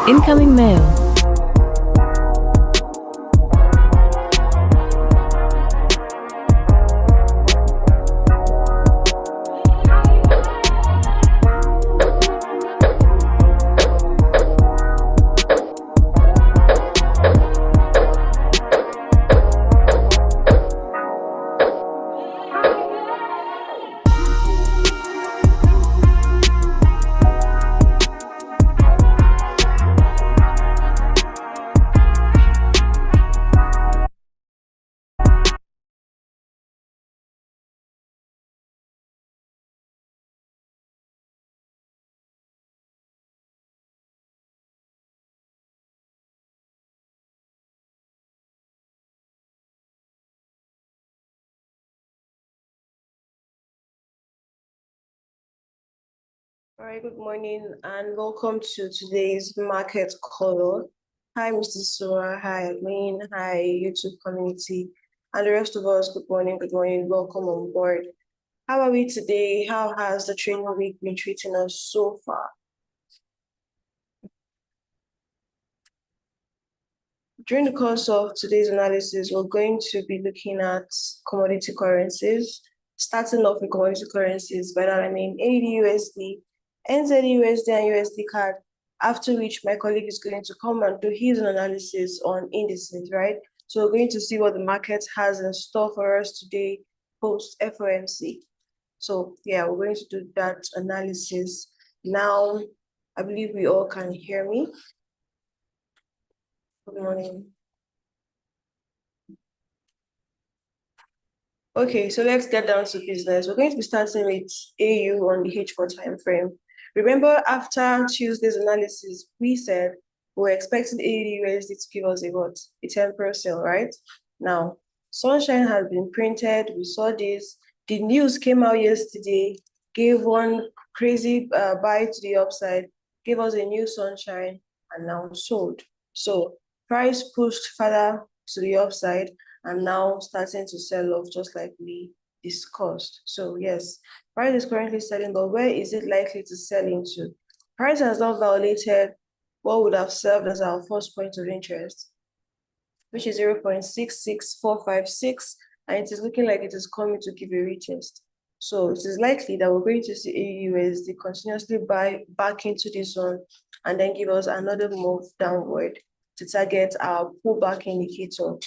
Incoming mail. All right, good morning and welcome to today's market call. Hi, Mr. Sura. Hi, Admin. Hi, YouTube community. And the rest of us, good morning, welcome on board. How are we today? How has the trading week been treating us so far? During the course of today's analysis, we're going to be looking at commodity currencies. Starting off with commodity currencies, by that I mean AUD, NZUSD, and USD CAD, after which my colleague is going to come and do his analysis on indices, right? So we're going to see what the market has in store for us today post FOMC. So yeah, we're going to do that analysis. Now, I believe we all can hear me. Good morning. Okay, so let's get down to business. We're going to be starting with AU on the H4 time frame. Remember, after Tuesday's analysis, we said we were expecting AUD to give us a what? A temporary sale, right? Now, sunshine has been printed. We saw this. The news came out yesterday, gave one crazy buy to the upside, gave us a new sunshine, and now sold. So price pushed further to the upside and now starting to sell off just like we discussed. So yes, price is currently selling, but where is it likely to sell into? Price has not violated what would have served as our first point of interest, which is 0.66456, and it is looking like it is coming to give a retest. So it is likely that we're going to see AUSD continuously buy back into this zone and then give us another move downward to target our pullback indicator.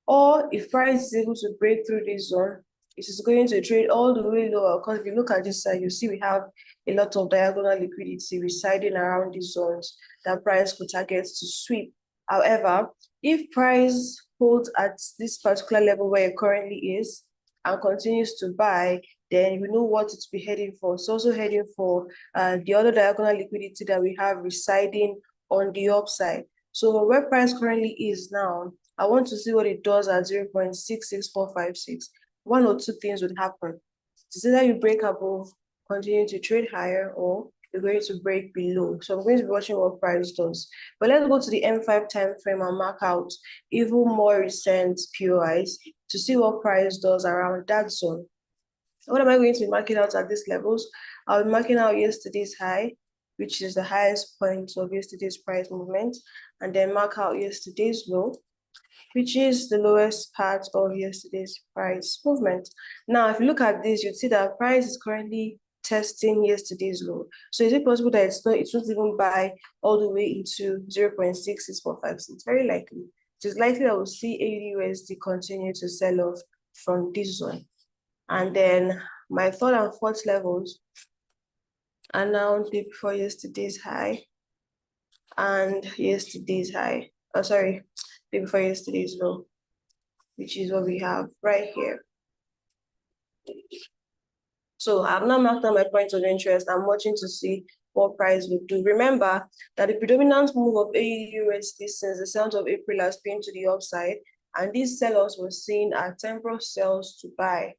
Or if price is able to break through this zone, it is going to trade all the way lower. Because if you look at this side, you see we have a lot of diagonal liquidity residing around these zones that price could target to sweep. However, if price holds at this particular level where it currently is and continues to buy, then we know what it's be heading for. It's also heading for the other diagonal liquidity that we have residing on the upside. So where price currently is now, I want to see what it does at 0.66456. One or two things would happen. It's either you break above, continue to trade higher, or you're going to break below. So I'm going to be watching what price does. But let's go to the M5 time frame and mark out even more recent POIs to see what price does around that zone. What am I going to be marking out at these levels? I'll be marking out yesterday's high, which is the highest point of yesterday's price movement, and then mark out yesterday's low, which is the lowest part of yesterday's price movement. Now, if you look at this, you'd see that price is currently testing yesterday's low. So is it possible that it won't even buy all the way into 0.66456? Very likely. It is likely that we'll see AUD continue to sell off from this zone. And then my third and fourth levels are now before yesterday's high and yesterday's high. Oh, sorry, before yesterday's low, which is what we have right here. So I've now marked down my point of interest. I'm watching to see what price will do. Remember that the predominant move of AUD/USD since the 7th of April has been to the upside, and these sell-offs were seen as temporal sell-offs to buy,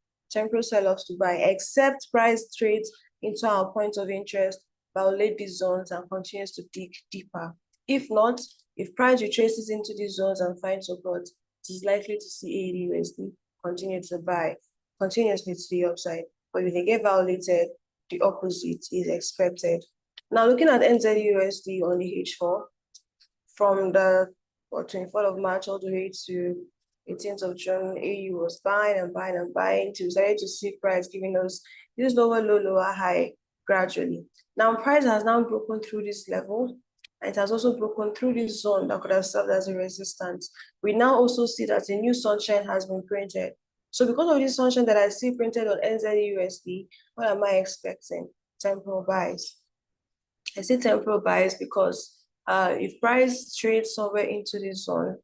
except price trades into our point of interest, violate these zones, and continues to dig deeper. If not, if price retraces into these zones and finds support, it is likely to see AUD/USD continue to buy continuously to the upside. But if they get violated, the opposite is expected. Now, looking at NZUSD on the H4, from the 24th of March all the way to 18th of June, AU was buying and buying and buying till we started to see price giving us this lower low, lower high gradually. Now price has now broken through this level, and it has also broken through this zone that could have served as a resistance. We now also see that a new sunshine has been printed. So because of this sunshine that I see printed on NZUSD, what am I expecting? Temporal buys. I say temporal buys because if price trades somewhere into this zone,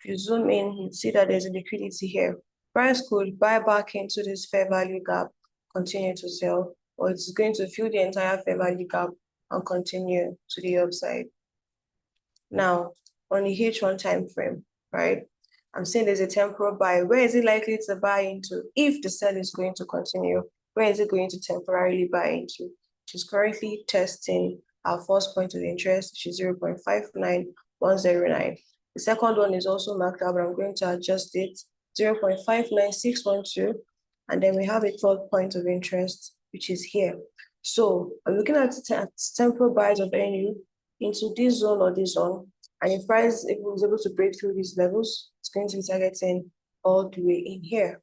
if you zoom in, you see that there's a liquidity here. Price could buy back into this fair value gap, continue to sell, or it's going to fill the entire fair value gap and continue to the upside. Now, on the H1 time frame, right? I'm saying there's a temporal buy. Where is it likely to buy into if the sell is going to continue? Where is it going to temporarily buy into? Which is currently testing our first point of interest, which is 0.59109. The second one is also marked out, but I'm going to adjust it 0.59612. And then we have a third point of interest, which is here. So I'm looking at temporal buys of NU into this zone or this zone. And if price is able to break through these levels, it's going to be targeting all the way in here.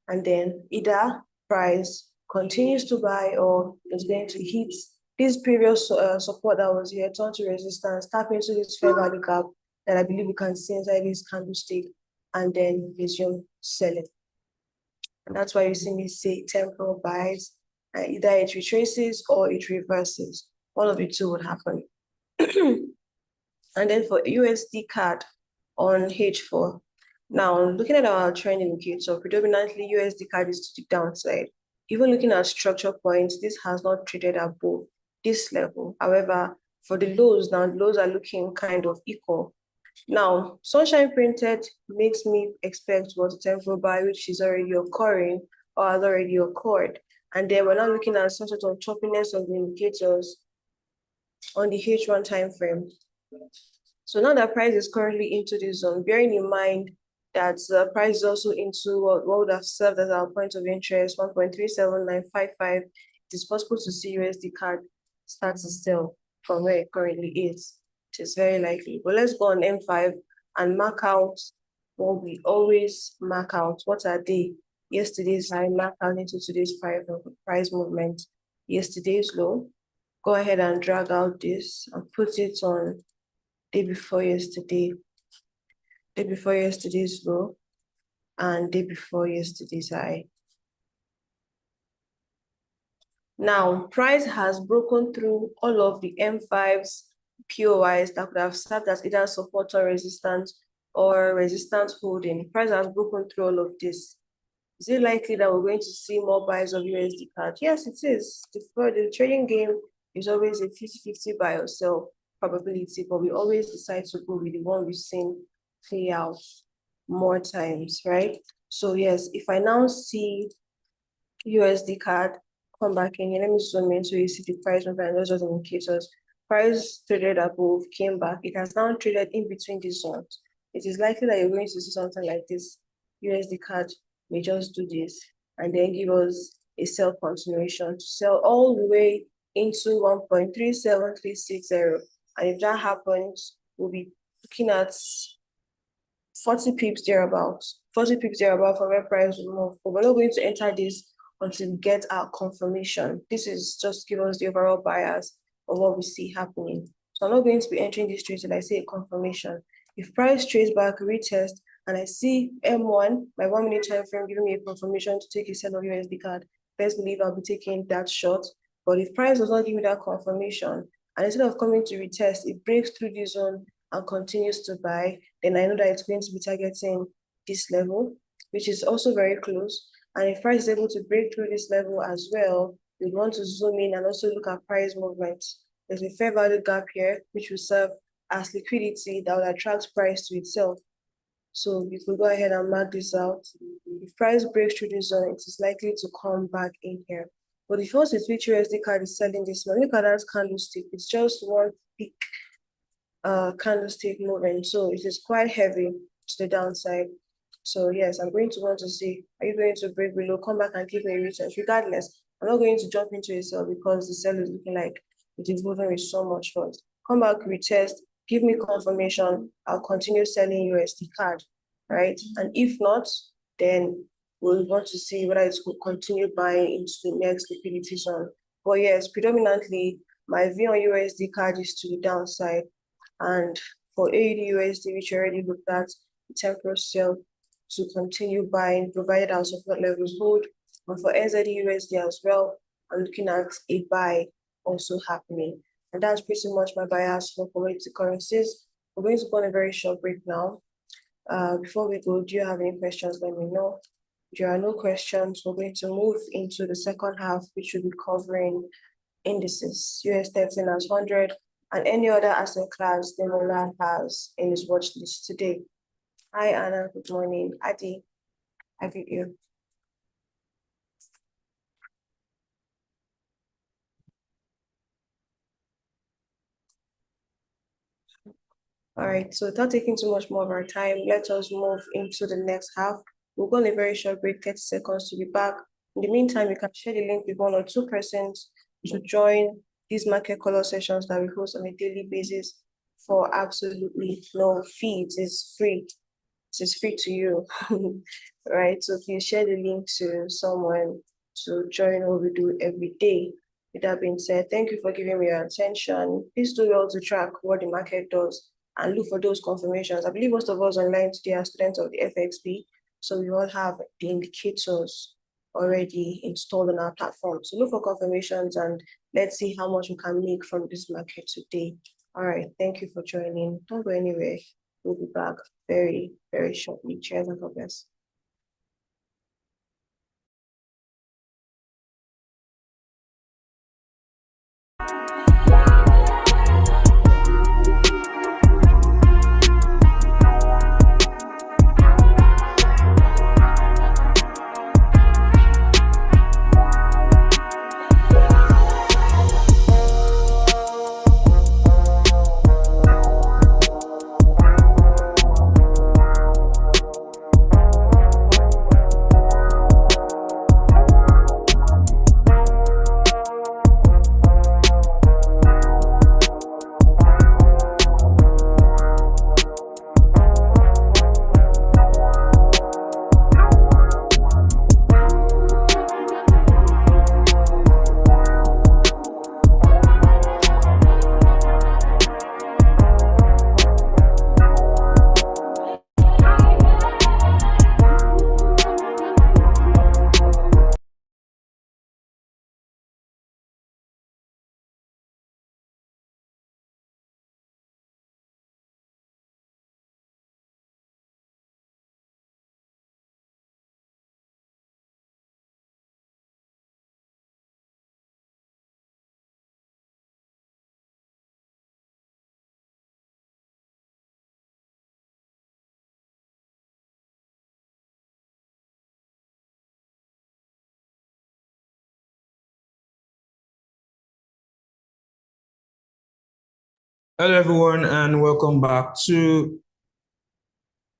And then either price continues to buy or it's going to hit this previous support that was here, turn to resistance, tap into this fair value gap that I believe you can see inside this candlestick, and then resume selling. And that's why you see me say temporal buys, and either it retraces or it reverses. One of the two would happen. And then for USD CAD on H4, now looking at our trend indicator, predominantly USD CAD is to the downside. Even looking at structure points, this has not traded above this level. However, for the lows, now the lows are looking kind of equal. Now, sunshine printed makes me expect what a temporal buy, which is already occurring or has already occurred. And then we're now looking at some sort of choppiness of the indicators on the H1 time frame. So now that price is currently into this zone, bearing in mind that the price is also into what would have served as our point of interest, 1.37955, it is possible to see USD CAD start to sell from where it currently is. It is very likely. But let's go on M5 and mark out what we always mark out. What are they? Yesterday's high, mark out into today's price movement. Yesterday's low. Go ahead and drag out this and put it on day before yesterday. Day before yesterday's low and day before yesterday's high. Now, price has broken through all of the M5s, POIs that could have served as either support or resistance holding. Price has broken through all of this. Is it likely that we're going to see more buys of USD CAD? Yes, it is. The trading game is always a 50-50 buy or sell probability, but we always decide to go with the one we've seen play out more times, right? So yes, if I now see USD CAD come back in here, let me zoom in so you see the price movement and those are the indicators. Price traded above, came back. It has now traded in between these zones. It is likely that you're going to see something like this. USD CAD may just do this and then give us a sell continuation to sell all the way into 1.37360. And if that happens, we'll be looking at 40 pips thereabouts. 40 pips thereabouts for where price will move. But we're not going to enter this until we get our confirmation. This is just to give us the overall bias of what we see happening. So I'm not going to be entering this trade till I see a confirmation. If price trades back, retest, and I see M1, my 1 minute time frame, giving me a confirmation to take a sell of USD CAD, best believe I'll be taking that short. But if price does not give me that confirmation, and instead of coming to retest, it breaks through this zone and continues to buy, then I know that it's going to be targeting this level, which is also very close. And if price is able to break through this level as well, we want to zoom in and also look at price movement. There's a fair value gap here, which will serve as liquidity that will attract price to itself. So we could go ahead and mark this out. If price breaks through this zone, it is likely to come back in here. But if also which USD CAD is selling this one, look at that candlestick. It's just one big candlestick movement. So it is quite heavy to the downside. So yes, I'm going to want to see, are you going to break below, come back and give me a retest? Regardless, I'm not going to jump into a sell because the sell is looking like it is moving with so much force. Come back, retest, give me confirmation, I'll continue selling USD CAD, right? And if not, then we'll want to see whether it will continue buying into the next liquidity zone. But yes, predominantly, my view on USD CAD is to the downside. And for AUD USD, which you already looked at, the temporal sale to continue buying, provided our support levels hold. And for NZD USD as well, I'm looking at a buy also happening. And that's pretty much my bias for commodity currencies. We're going to go on a very short break now. Before we go, do you have any questions? Let me know. If there are no questions, we're going to move into the second half, which will be covering indices, US 13 as 100, and any other asset class Demola has in his watch list today. Hi, Anna. Good morning. Adi, I greet you. All right, so without taking too much more of our time, let us move into the next half. We'll go on a very short break, 30 seconds to be back. In the meantime, you can share the link with 1 or 2 persons to join these market color sessions that we host on a daily basis for absolutely no fee. It is free. It is free to you, right? So please share the link to someone to join what we do every day. With that being said, thank you for giving me your attention. Please do well to track what the market does and look for those confirmations. I believe most of us online today are students of the FXB, so we all have the indicators already installed on our platform. So look for confirmations and let's see how much we can make from this market today. All right, thank you for joining. Don't go anywhere. We'll be back very, very shortly. Cheers and God bless. Hello, everyone, and welcome back to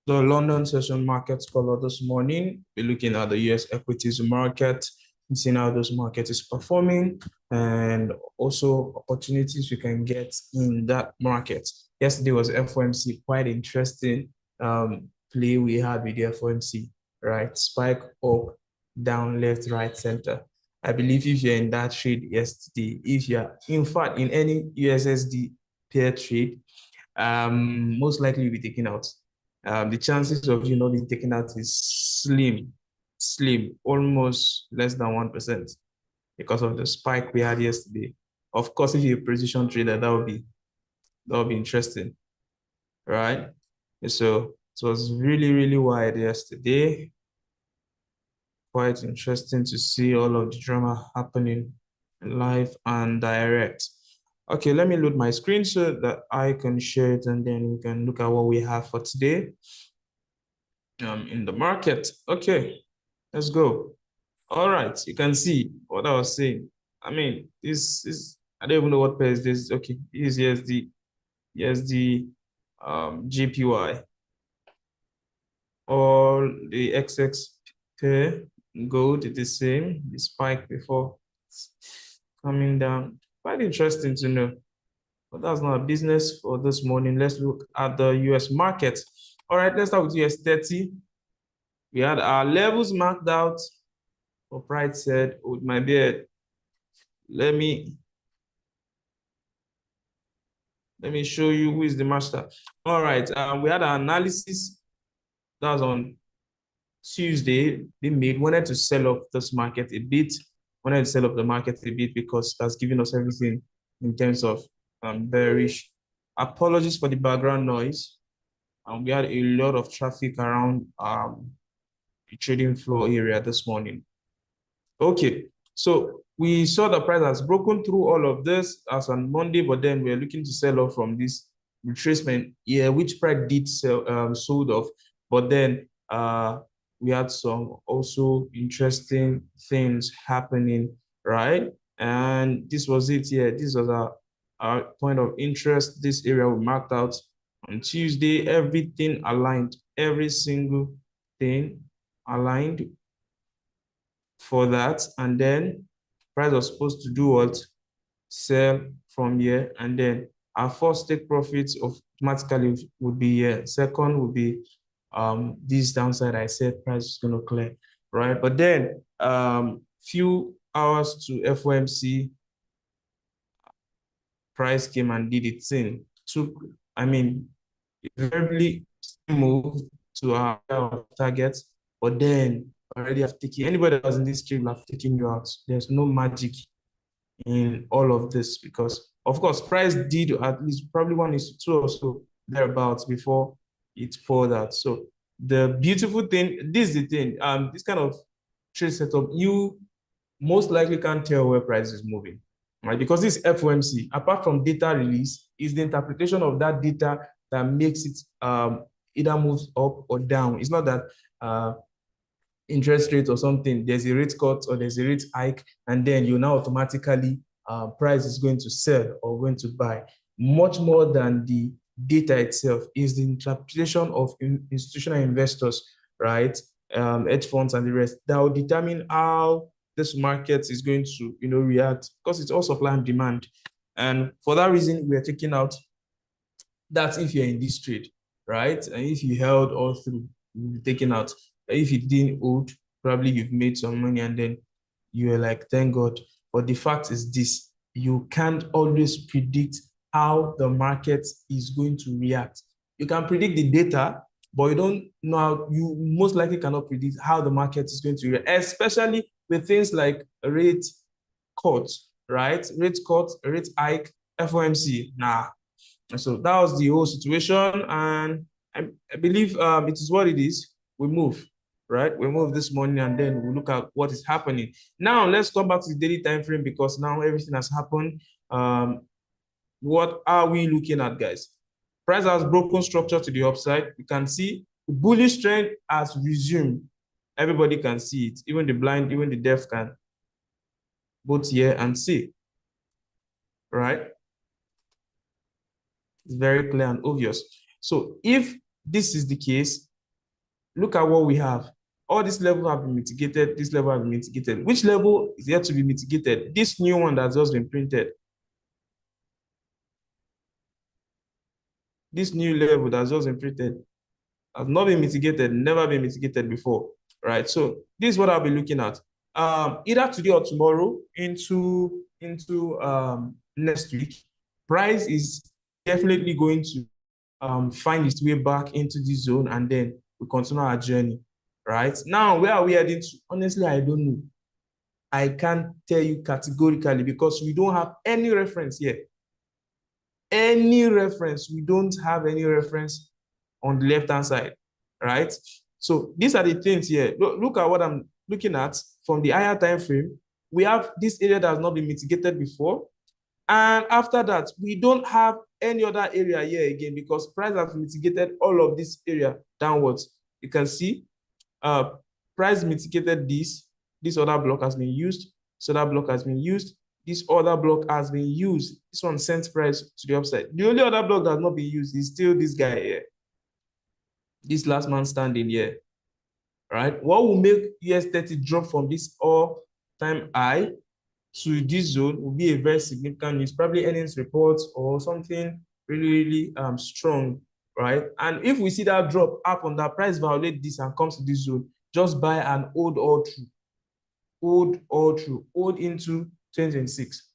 the London session market color this morning. We're looking at the US equities market and seeing how this market is performing and also opportunities we can get in that market. Yesterday was FOMC, quite interesting play we had with the FOMC, right? Spike up, down, left, right, center. I believe if you're in that trade yesterday, if you're in fact in any USSD pair trade, most likely you'll be taken out. The chances of you not being taken out is slim, almost less than 1% because of the spike we had yesterday. Of course, if you're a position trader, that would be interesting, right? So it was really, really wide yesterday. Quite interesting to see all of the drama happening live and direct. Okay, let me load my screen so that I can share it and then we can look at what we have for today in the market. Okay, let's go. All right, you can see what I was saying. I mean, this is, I don't even know what pair is this. Okay, here's the GPY. All the XX pair gold is the same, the spike before coming down. Quite interesting to know. But that's not a business for this morning. Let's look at the US market. All right, let's start with US 30. We had our levels marked out. For pride said, with my beard, let me show you who is the master. All right, we had our analysis. That was on Tuesday. They wanted to sell off this market a bit. Wanted to sell off the market a bit because that's giving us everything in terms of bearish. Apologies for the background noise. We had a lot of traffic around the trading floor area this morning. Okay, so we saw the price has broken through all of this as on Monday, but then we're looking to sell off from this retracement, yeah, which price did sell sold off, but then we had some also interesting things happening, right? And this was it, yeah. This was our point of interest. This area we marked out on Tuesday. Everything aligned, every single thing aligned for that, and then price was supposed to do what? Sell from here, and then our first take profits automatically would be here. Second would be this downside. I said price is going to clear, right? But then few hours to FOMC, price came and did its thing. Took, I mean, very moved to our target, but then already have taken anybody that was in this stream have taken you out. There's no magic in all of this because, of course, price did at least probably 1:2 or so thereabouts before it poured out. So the beautiful thing, this is the thing, this kind of trade setup, you most likely can't tell where price is moving, right? Because this FOMC, apart from data release, is the interpretation of that data that makes it either moves up or down. It's not that interest rate or something, there's a rate cut or there's a rate hike, and then you now automatically price is going to sell or going to buy. Much more than the data itself is the interpretation of institutional investors, right? Hedge funds and the rest that will determine how this market is going to, react, because it's all supply and demand. And for that reason, we are taking out that if you're in this trade, right? And if you held all through, you'll be taken out. If you didn't hold, probably you've made some money and then you're like, thank God. But the fact is this, you can't always predict how the market is going to react. You can predict the data, but you don't know how, you most likely cannot predict how the market is going to react, especially with things like rate cuts, right? Rate cut, rate hike, FOMC. Nah. And so that was the whole situation. And I believe it is what it is. We move, right? We move this morning and then we look at what is happening. Now, let's come back to the daily time frame because now everything has happened. What are we looking at, guys? Price has broken structure to the upside. You can see the bullish trend has resumed. Everybody can see it. Even the blind, even the deaf can both hear and see, right? It's very clear and obvious. So if this is the case, look at what we have. All these levels have been mitigated. This level has been mitigated. Which level is yet to be mitigated? This new one that's just been printed. This new level that's just been printed has not been mitigated, never been mitigated before, right? So this is what I'll be looking at. Either today or tomorrow into next week, price is definitely going to find its way back into this zone, and then we continue our journey, right? Now, where are we heading to? Honestly, I don't know. I can't tell you categorically because we don't have any reference here. Any reference. We don't have any reference on the left-hand side, right? So these are the things here. Look at what I'm looking at from the higher time frame. We have this area that has not been mitigated before. And after that, we don't have any other area here again because price has mitigated all of this area downwards. You can see price mitigated this. This other block has been used. This other block has been used. This other block has been used. This one sent price to the upside. The only other block that has not been used is still this guy here. This last man standing here, right? What will make US 30 drop from this all-time high to this zone will be a very significant news, probably earnings reports or something really, really strong, right? And if we see that drop up on that price violate this and comes to this zone, just buy an hold all through, hold into 2026,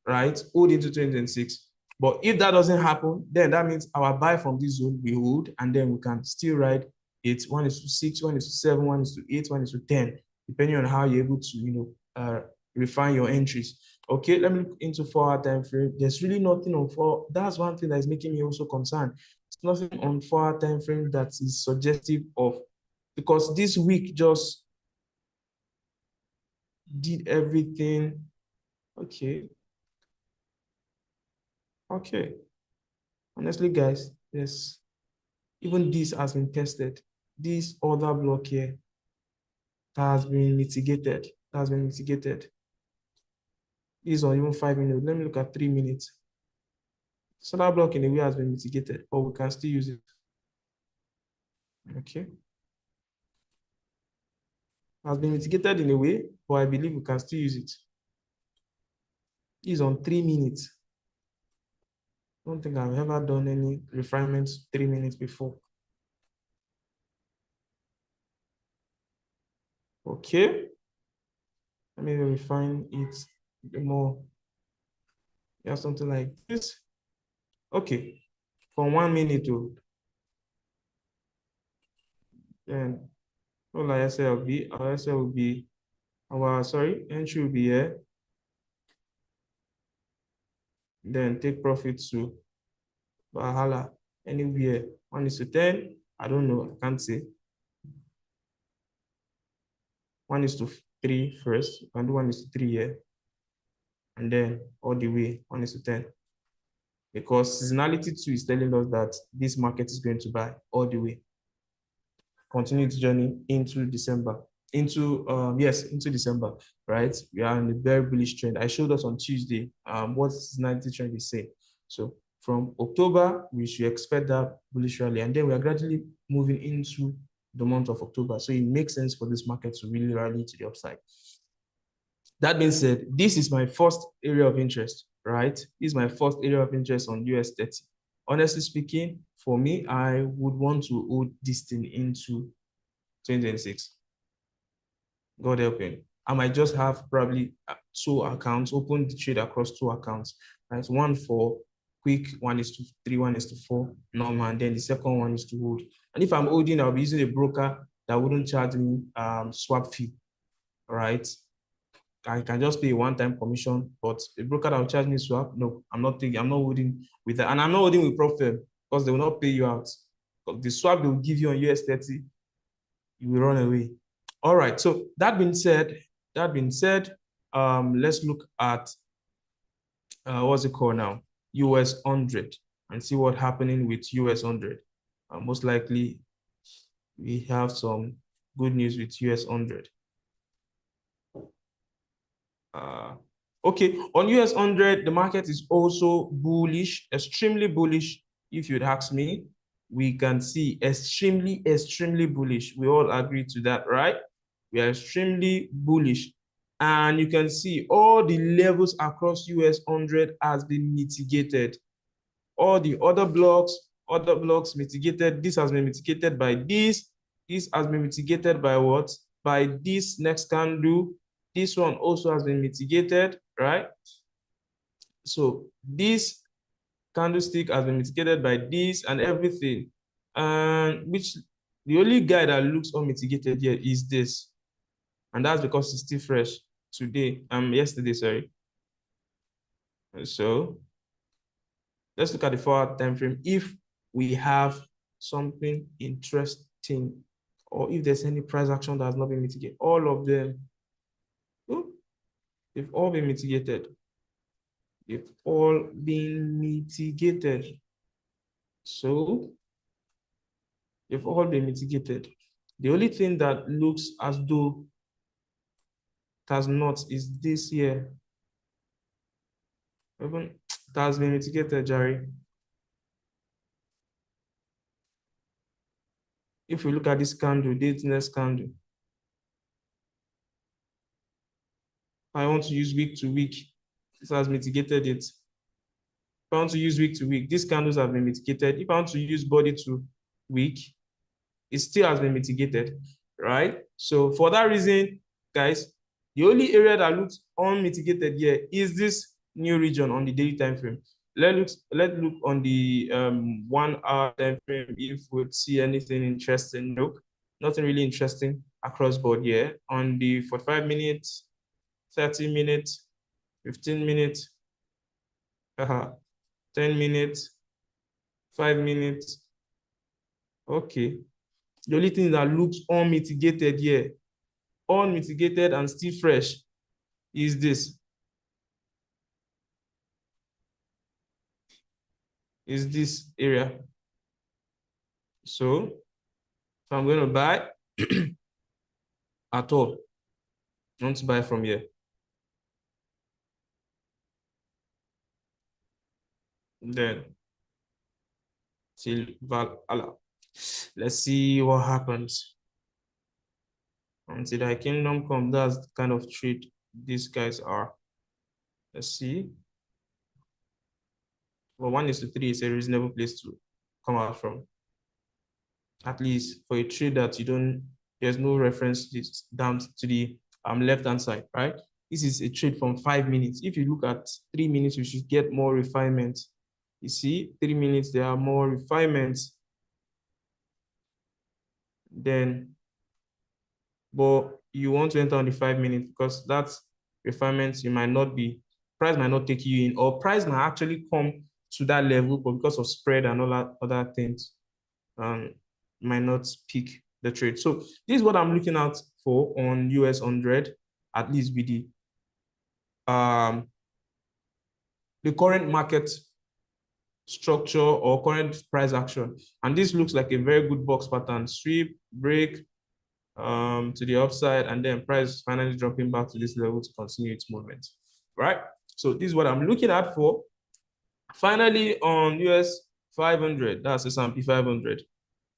right? Hold into 2026. But if that doesn't happen, then that means our buy from this zone we hold, and then we can still ride it 1:6, 1:7, 1:8, 1:10, depending on how you're able to, refine your entries. Okay, let me look into 4-hour time frame. There's really nothing on 4. That's one thing that is making me also concerned. It's nothing on 4-hour time frame that is suggestive of, because this week just did everything. Okay. Okay. Honestly, guys, yes, even this has been tested. This other block here has been mitigated. Has been mitigated. This on even 5 minutes. Let me look at 3 minutes. So that block in a way has been mitigated, but we can still use it. Okay. Has been mitigated in a way, but I believe we can still use it. This on 3 minutes. I don't think I've ever done any refinements 3 minutes before. Okay. Let me refine it a bit more. You have something like this. Okay. For 1 minute to then all our SL will be, entry will be here. Then take profit to Valhalla anywhere 1:10. I don't know, I can't say. 1:3 first. You can do 1:3 here. And then all the way 1:10. Because seasonality 2 is telling us that this market is going to buy all the way. Continue its journey into December. Into December, right? We are in a very bullish trend. I showed us on Tuesday what seasonality trend is saying. So from October, we should expect that bullish rally, and then we are gradually moving into the month of October. So it makes sense for this market to really rally to the upside. That being said, this is my first area of interest, right? This is my first area of interest on US 30. Honestly speaking, for me, I would want to hold this thing into 2026. God helping. I might just have probably 2 accounts, open the trade across 2 accounts, right? One for quick, 1:3, 1:4, normal, and then the second one is to hold. And if I'm holding, I'll be using a broker that wouldn't charge me swap fee, right? I can just pay a one-time commission, but a broker that will charge me swap, no, I'm not holding with that. And I'm not holding with profit because they will not pay you out. Because the swap they will give you on US 30, you will run away. All right, so that being said, let's look at what's it called now? US 100 and see what's happening with US 100. Most likely, we have some good news with US 100. Okay, on US 100, the market is also bullish, extremely bullish, if you'd ask me. We can see extremely, extremely bullish. We all agree to that, right? We are extremely bullish. And you can see all the levels across US 100 has been mitigated. All the other blocks mitigated. This has been mitigated by this. This has been mitigated by what? By this next candle. This one also has been mitigated, right? So this candlestick has been mitigated by this and everything. And which the only guy that looks unmitigated here is this. And that's because it's still fresh today, yesterday, sorry. So let's look at the 4-hour time frame. If we have something interesting, or if there's any price action that has not been mitigated, all of them, they've all been mitigated. They've all been mitigated. So they've all been mitigated. The only thing that looks as though it has not is this here. Even it has been mitigated, Jerry. If we look at this candle, this next candle, I want to use week to week. This has mitigated it. If I want to use week to week, these candles have been mitigated. If I want to use body to week, it still has been mitigated, right? So for that reason, guys, the only area that looks unmitigated here is this new region on the daily time frame. Let's look on the 1 hour time frame if we see anything interesting. Nope, nothing really interesting across board here. On the 45 minutes, 30 minutes, 15 minutes, 10 minutes, 5 minutes. Okay. The only thing that looks unmitigated here, unmitigated and still fresh, is this. Is this area. So if I'm going to buy at all, I want to buy from here. Then till Valhalla. Let's see what happens. Until the kingdom come, that's the kind of trade these guys are. Let's see. Well, 1:3 is a reasonable place to come out from. At least for a trade that you don't, there's no reference down to the left-hand side, right? This is a trade from 5 minutes. If you look at 3 minutes, you should get more refinement. You see, 3 minutes, there are more refinements. Then, but you want to enter on the 5 minutes because that's refinements you might not be, price might not take you in, or price might actually come to that level, but because of spread and all that other things, might not pick the trade. So this is what I'm looking out for on US 100, at least with the current market structure or current price action. And this looks like a very good box pattern. Sweep, break to the upside, and then price finally dropping back to this level to continue its movement, right? So this is what I'm looking at for. Finally, on US 500, that's S&P 500.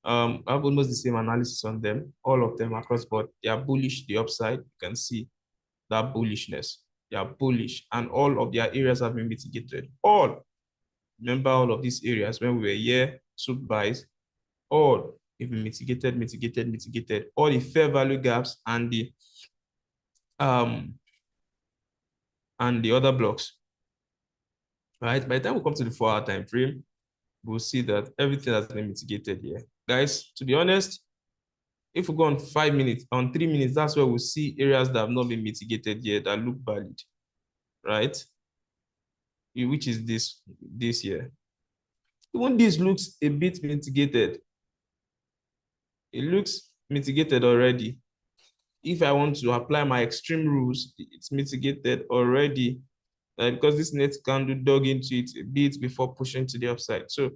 I have almost the same analysis on them, all of them across board. They are bullish, the upside. You can see that bullishness. They are bullish, and all of their areas have been mitigated. All, remember all of these areas when we were here, sub buys, all have been mitigated, mitigated. All the fair value gaps and the other blocks. Right? By the time we come to the 4 hour time frame, we'll see that everything has been mitigated here. Guys, to be honest, if we go on 5 minutes, on 3 minutes, that's where we'll see areas that have not been mitigated yet that look valid, right? Which is this here. Even this looks a bit mitigated. It looks mitigated already. If I want to apply my extreme rules, it's mitigated already, because this next candle dug into it a bit before pushing to the upside. So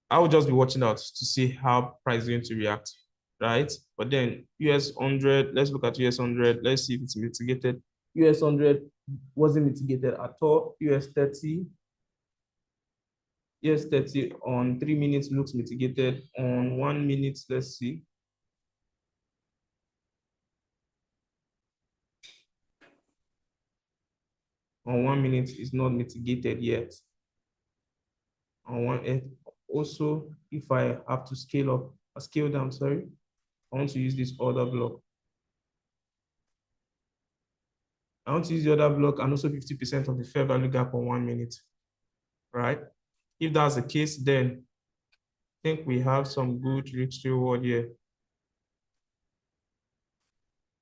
I will just be watching out to see how price is going to react, right? But then US 100, let's look at US 100. Let's see if it's mitigated. US 100 wasn't mitigated at all. US 30 on 3 minutes looks mitigated. On 1 minute, let's see. On 1 minute is not mitigated yet. On also, if I have to scale down, sorry, I want to use this other block. I want to use the other block and also 50% of the fair value gap on 1 minute, right? If that's the case, then I think we have some good risk reward here.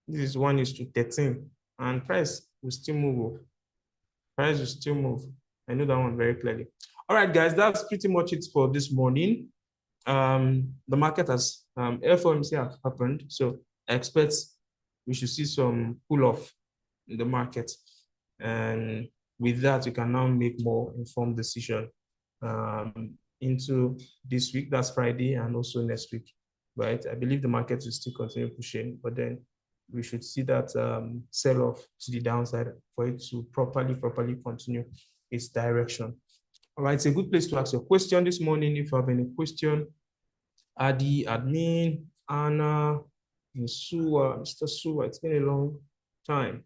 This is 1:13, and price will still move. Price will still move. I know that one very clearly. All right, guys, that's pretty much it for this morning. The market has FOMC has happened, so I expect we should see some pull off in the market, and with that, you can now make more informed decision into this week. That's Friday, and also next week, right? I believe the market will still continue pushing, but then we should see that sell off to the downside for it to properly continue its direction. All right, it's a good place to ask your question this morning. If you have any question, Adi, admin, Anna, Mr. Suwa, it's been a long time.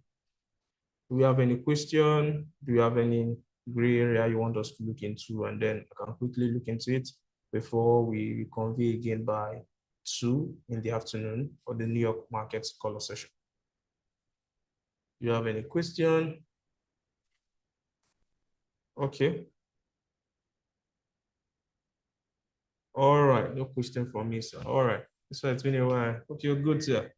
Do we have any question? Do you have any gray area you want us to look into? And then I can quickly look into it before we convene again by 2 in the afternoon for the New York markets color session. Do you have any question? Okay. All right, no question for me, sir. All right. So it's been a while. Hope you're good, sir.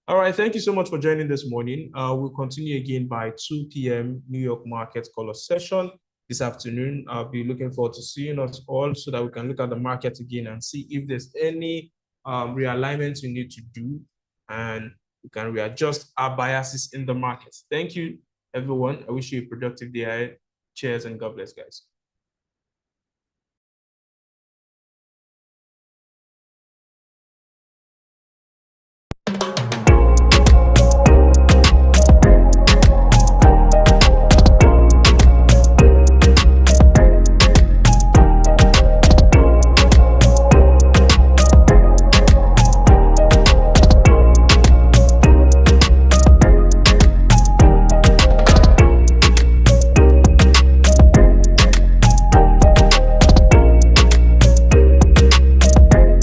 All right, thank you so much for joining this morning. We'll continue again by 2 p.m. New York market color session this afternoon. I'll be looking forward to seeing us all so that we can look at the market again and see if there's any realignments we need to do, and we can readjust our biases in the market. Thank you, everyone. I wish you a productive day ahead. Cheers and God bless, guys.